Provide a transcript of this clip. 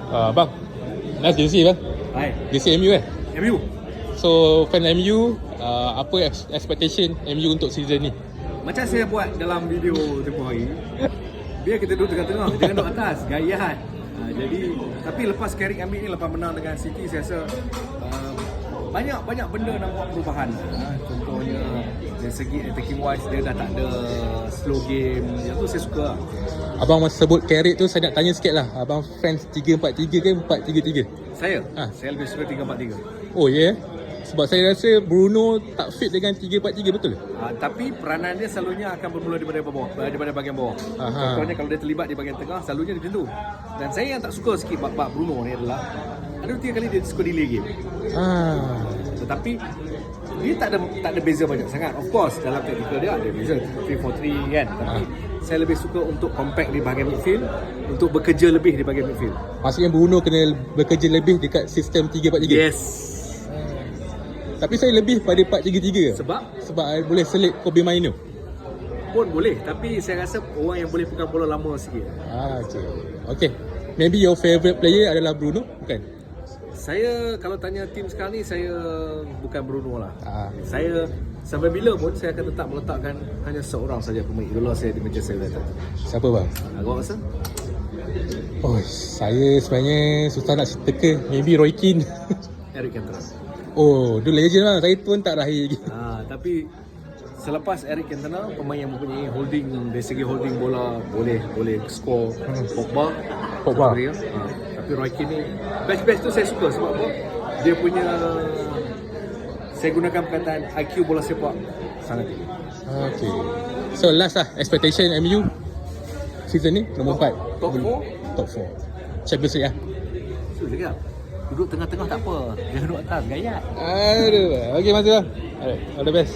Bang, last jersey bang. Hai. Jersey MU MU. So fan MU, apa expectation MU untuk season ni? Macam saya buat dalam video tempoh hari, biar kita duduk tengah-tengah, jangan duduk atas, gayahan. Jadi, tapi lepas Carrick ambil ni, lepas menang dengan City, saya rasa banyak benda nak buat perubahan. Contohnya dari segi attacking wise, dia dah tak ada slow game. Yang tu saya suka. Abang masa sebut Carrick tu, saya nak tanya sikit lah. Abang fans 3-4-3 ke 4-3-3? Saya lebih suka 3-4-3. Oh ya? Yeah? Sebab saya rasa Bruno tak fit dengan 3-4-3, betul? Tapi peranan dia selalunya akan bermula daripada bawah, daripada bahagian bawah. Contohnya kalau dia terlibat di bahagian tengah, selalunya dia macam tu. Dan saya yang tak suka sikit bab Bruno ni adalah ada 3 kali dia suka delay game. Tetapi dia tak ada beza banyak sangat. Of course dalam tactical dia ada beza 3-4-3 kan. Tapi saya lebih suka untuk compact di bahagian midfield, untuk bekerja lebih di bahagian midfield. Maksudnya Bruno kena bekerja lebih dekat sistem 3-4-3? Yes. Tapi saya lebih pada 4-3-3. Sebab boleh selit Kobe Mainoo. Pun boleh, tapi saya rasa orang yang boleh pegang bola lama sikit. Okay. Maybe your favourite player adalah Bruno, bukan? Saya kalau tanya tim sekarang ni, saya bukan Bruno lah. Saya sampai bila pun saya akan tetap meletakkan hanya seorang saja pemain idola saya di Manchester United. Siapa bang? Awak rasa? Oh, saya sebenarnya susah nak teka. Maybe Roy Keane. Eric Cantona. Oh, dia legend lah. Saya pun tak lahir lagi. Tapi selepas Eric Cantona, pemain yang mempunyai holding, dari segi holding bola boleh score. Pogba. Tapi Roy Keane ni best tu saya suka sebab apa? Dia punya, saya gunakan perkataan IQ bola sepak sangat tinggi. Okay. So last lah, expectation MU season ni nombor 4. Top 4. Top 4 Champions League lah. So cakap duduk tengah-tengah tak apa, jangan duduk atas, gaya. Aduh. Okay, masa lah. Alright, all the best.